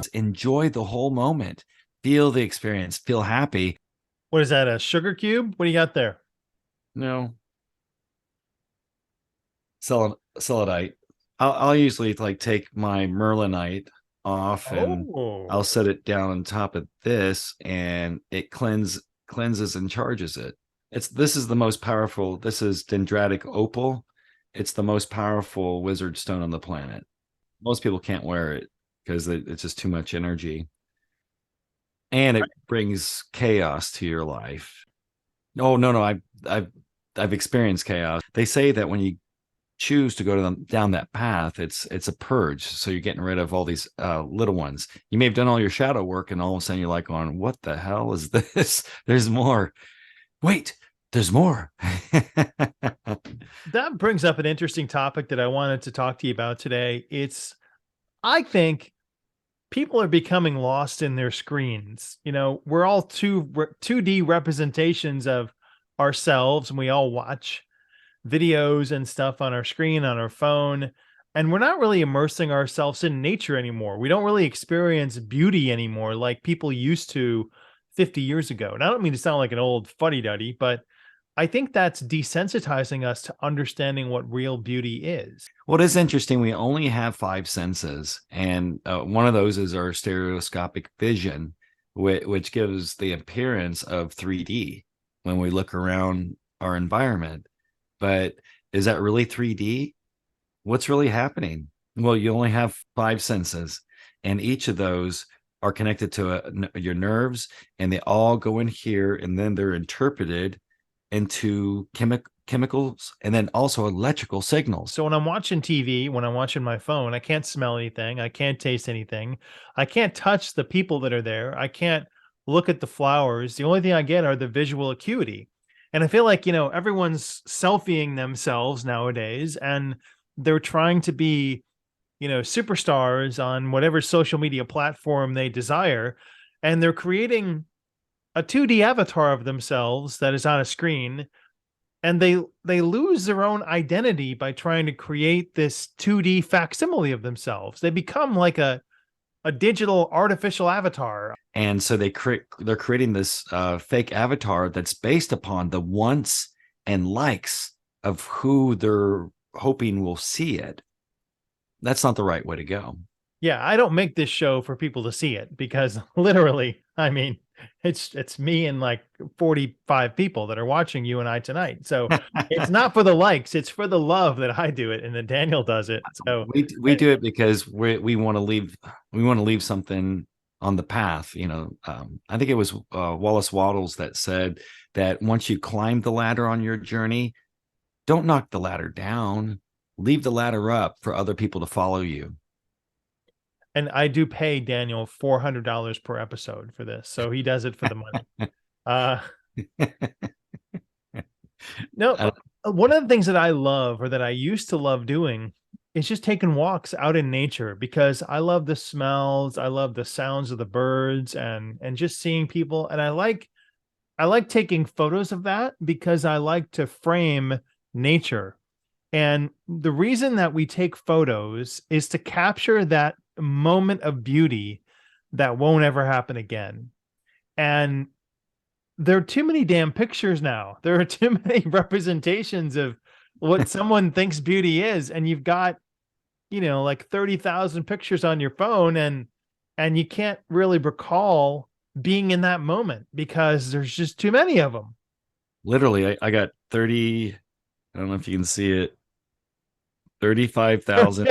Enjoy the whole moment. Feel the experience. Feel happy. What is that? A sugar cube? What do you got there? No, Celandite. I'll usually like take my Merlinite off and I'll Oh, set it down on top of this, and it cleanses and charges it. This is the most powerful. This is dendritic opal. It's the most powerful wizard stone on the planet. Most people can't wear it because it's just too much energy, and it brings chaos to your life. Oh no, I've experienced chaos. They say that when you choose to go down that path, it's a purge. So you're getting rid of all these little ones. You may have done all your shadow work, and all of a sudden you're like, going, "What the hell is this? There's more. Wait, there's more." that brings up an interesting topic that I wanted to talk to you about today. I think people are becoming lost in their screens. We're all 2D representations of ourselves, and we all watch videos and stuff on our screen, on our phone, and we're not really immersing ourselves in nature anymore. We don't really experience beauty anymore like people used to 50 years ago. And I don't mean to sound like an old fuddy-duddy, but I think that's desensitizing us to understanding what real beauty is. What is interesting, we only have five senses, and one of those is our stereoscopic vision, which gives the appearance of 3D when we look around our environment. But is that really 3D? What's really happening? Well, you only have five senses, and each of those are connected to your nerves, and they all go in here, and then they're interpreted into chemicals and then also electrical signals. So when I'm watching TV, when I'm watching my phone, I can't smell anything. I can't taste anything. I can't touch the people that are there. I can't look at the flowers. The only thing I get are the visual acuity. And I feel like, everyone's selfieing themselves nowadays, and they're trying to be, superstars on whatever social media platform they desire. And they're creating a 2D avatar of themselves that is on a screen, and they lose their own identity by trying to create this 2D facsimile of themselves. They become like a digital artificial avatar. And so they're creating this fake avatar that's based upon the wants and likes of who they're hoping will see it. That's not the right way to go. Yeah, I don't make this show for people to see it, because literally, I mean, it's me and like 45 people that are watching you and I tonight. So it's not for the likes, it's for the love that I do it and then Daniel does it. So We do it because we want to leave something on the path. I think it was Wallace Waddles that said that once you climb the ladder on your journey, don't knock the ladder down. Leave the ladder up for other people to follow you. and I do pay Daniel $400 per episode for this. So he does it for the money. Uh no, one of the things that I love, or that I used to love doing, is just taking walks out in nature, because I love the smells, I love the sounds of the birds, and just seeing people. And I like taking photos of that because I like to frame nature. And the reason that we take photos is to capture that moment of beauty that won't ever happen again. And there are too many damn pictures now. There are too many representations of what someone thinks beauty is. And you've got, like 30,000 pictures on your phone, and you can't really recall being in that moment because there's just too many of them. Literally, I got 30. I don't know if you can see it. 35,000.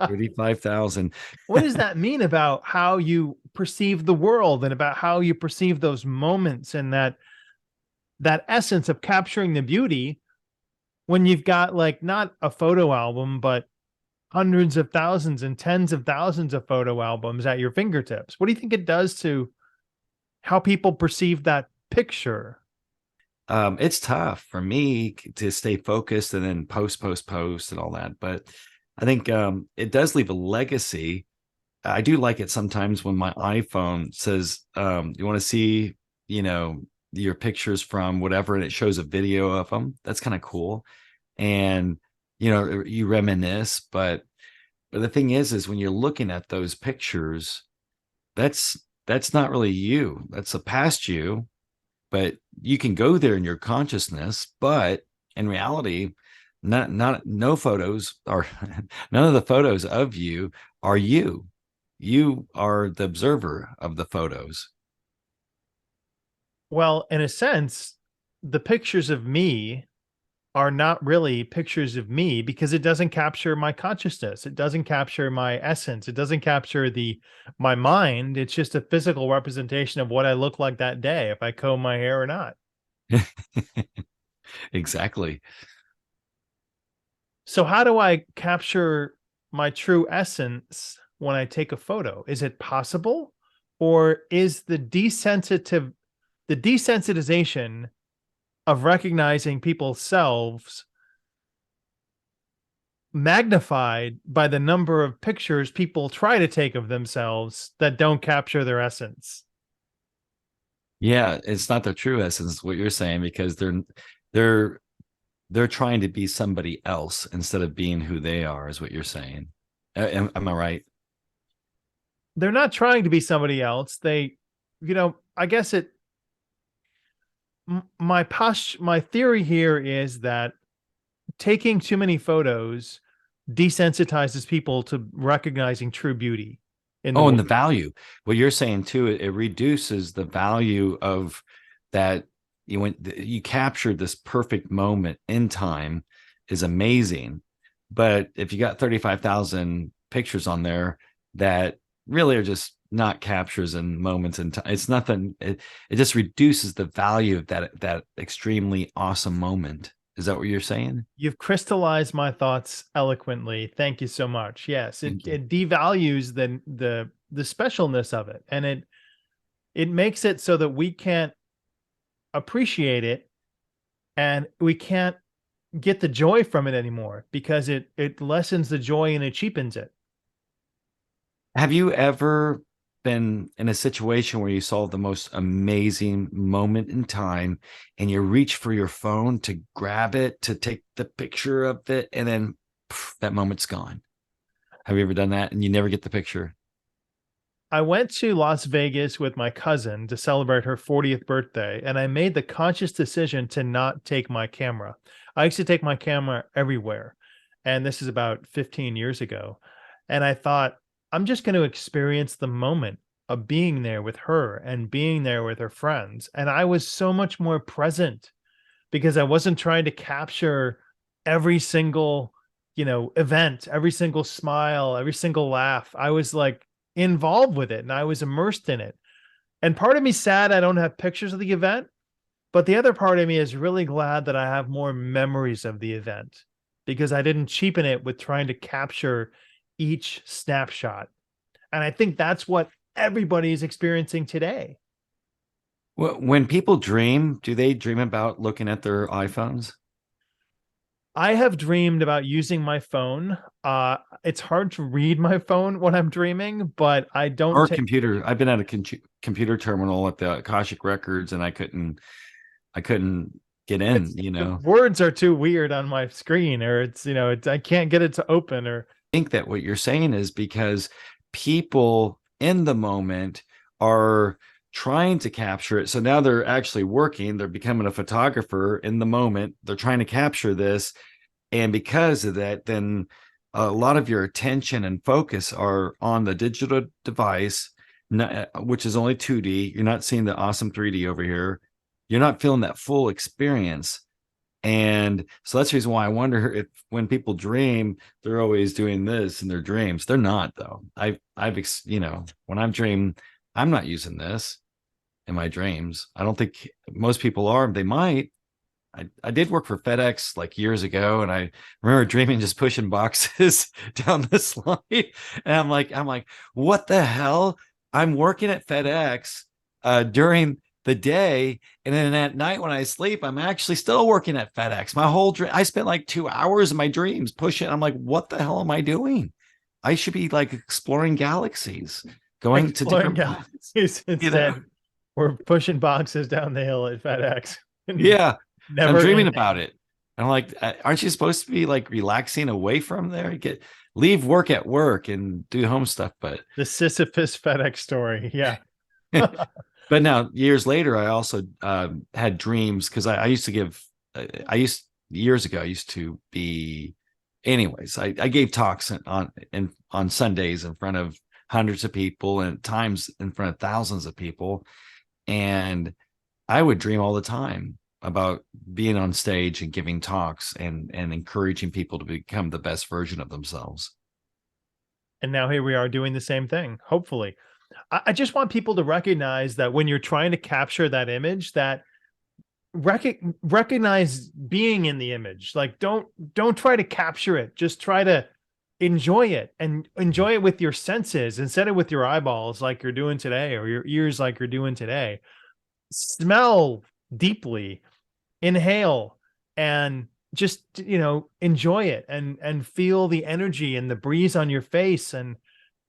35,000. What does that mean about how you perceive the world, and about how you perceive those moments, and that essence of capturing the beauty, when you've got like not a photo album, but hundreds of thousands and tens of thousands of photo albums at your fingertips? What do you think it does to how people perceive that picture? It's tough for me to stay focused and then post and all that. But I think it does leave a legacy. I do like it sometimes when my iPhone says, you want to see, your pictures from whatever, and it shows a video of them. That's kind of cool. And, you reminisce, but But the thing is when you're looking at those pictures, that's that's not really you. That's a past you, but you can go there in your consciousness, but in reality, not no photos or none of the photos of you are you. You are the observer of the photos. Well, in a sense, the pictures of me are not really pictures of me because it doesn't capture my consciousness. It doesn't capture my essence. It doesn't capture my mind. It's just a physical representation of what I look like that day, if I comb my hair or not. Exactly. So how do I capture my true essence when I take a photo? Is it possible? Or is the desensitization of recognizing people's selves magnified by the number of pictures people try to take of themselves that don't capture their essence? Yeah, it's not the true essence what you're saying because they're they're trying to be somebody else instead of being who they are is what you're saying. Am I right? They're not trying to be somebody else. I guess my theory here is that taking too many photos desensitizes people to recognizing true beauty in the Oh, and world. the value. What you're saying too, it reduces the value of that. When you captured this perfect moment in time is amazing, but if you got 35,000 pictures on there that really are just not captures and moments in time, it's nothing. It just reduces the value of that extremely awesome moment. Is that what you're saying? You've crystallized my thoughts eloquently. Thank you so much. Yes, it Thank you. it devalues the specialness of it, and it makes it so that we can't appreciate it and we can't get the joy from it anymore because it lessens the joy and it cheapens it. Have you ever been in a situation where you saw the most amazing moment in time and you reach for your phone to grab it, to take the picture of it, and then that moment's gone? Have you ever done that and you never get the picture? I went to Las Vegas with my cousin to celebrate her 40th birthday, and I made the conscious decision to not take my camera. I used to take my camera everywhere, and this is about 15 years ago. And I thought, I'm just going to experience the moment of being there with her and being there with her friends. And I was so much more present because I wasn't trying to capture every single, event, every single smile, every single laugh. I was like involved with it and I was immersed in it. And part of me sad I don't have pictures of the event, but the other part of me is really glad that I have more memories of the event because I didn't cheapen it with trying to capture each snapshot. And I think that's what everybody is experiencing today. Well, when people dream, do they dream about looking at their iPhones I have dreamed about using my phone. It's hard to read my phone when I'm dreaming, but I don't or take computer? I've been at a computer terminal at the Akashic Records and I couldn't get in, you the know. words are too weird on my screen, or I can't get it to open, or Think that what you're saying is because people in the moment are trying to capture it. So now they're actually working, they're becoming a photographer in the moment. They're trying to capture this. And because of that, then a lot of your attention and focus are on the digital device, which is only 2D. You're not seeing the awesome 3D over here. You're not feeling that full experience. And so that's the reason why I wonder if when people dream, they're always doing this in their dreams. They're not though. When I'm dreaming, I'm not using this in my dreams. I don't think most people are. They might. I did work for FedEx like years ago, and I remember dreaming just pushing boxes down the slide. And I'm like, what the hell? I'm working at FedEx during the day, and then at night when I sleep, I'm actually still working at FedEx. My whole dream, I spent like 2 hours in my dreams pushing. I'm like, what the hell am I doing? I should be like exploring galaxies, going to exploring different, galaxies. you know, Instead, we're pushing boxes down the hill at FedEx. yeah. I'm Never dreaming ending. about it. And I'm like, aren't you supposed to be like relaxing away from there? Leave work at work and do home stuff. But The Sisyphus FedEx story. Yeah. but now years later, I also had dreams because I used to give. I used years ago. I used to be. Anyways, I gave talks on Sundays in front of hundreds of people and at times in front of thousands of people, and I would dream all the time about being on stage and giving talks and encouraging people to become the best version of themselves. And now here we are doing the same thing, hopefully. I just want people to recognize that when you're trying to capture that image, that recognize being in the image. Like don't try to capture it. Just try to enjoy it, and enjoy it with your senses instead of with your eyeballs like you're doing today, or your ears like you're doing today. Smell deeply, inhale, and just, enjoy it, and feel the energy and the breeze on your face, and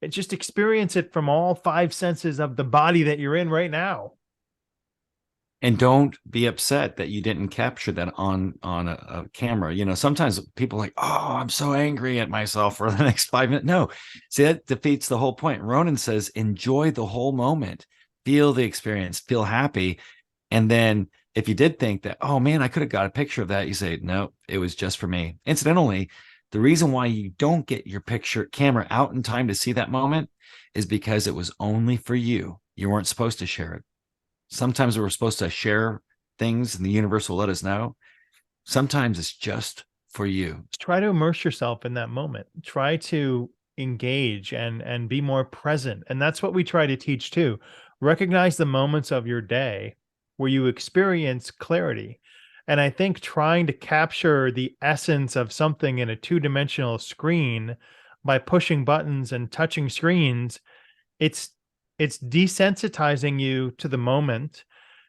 just experience it from all five senses of the body that you're in right now. And don't be upset that you didn't capture that on a camera. Sometimes people are like, oh, I'm so angry at myself for the next 5 minutes. No, see, that defeats the whole point. Ronan says, enjoy the whole moment, feel the experience, feel happy. And then if you did think that, oh man, I could have got a picture of that, you say, no, it was just for me. Incidentally, the reason why you don't get your picture camera out in time to see that moment is because it was only for you. You weren't supposed to share it. Sometimes we're supposed to share things and the universe will let us know. Sometimes it's just for you. Try to immerse yourself in that moment. Try to engage and be more present. And that's what we try to teach too. Recognize the moments of your day where you experience clarity. And I think trying to capture the essence of something in a two-dimensional screen by pushing buttons and touching screens, it's desensitizing you to the moment,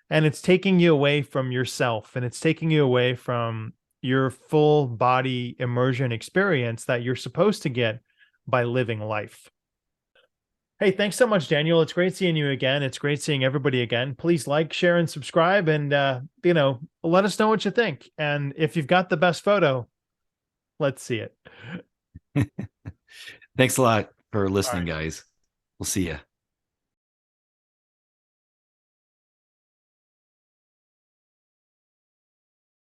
and it's taking you away from yourself, and it's taking you away from your full body immersion experience that you're supposed to get by living life. Hey, thanks so much, Daniel. It's great seeing you again. It's great seeing everybody again. Please like, share, and subscribe, and let us know what you think. And if you've got the best photo, let's see it. Thanks a lot for listening, guys. We'll see you.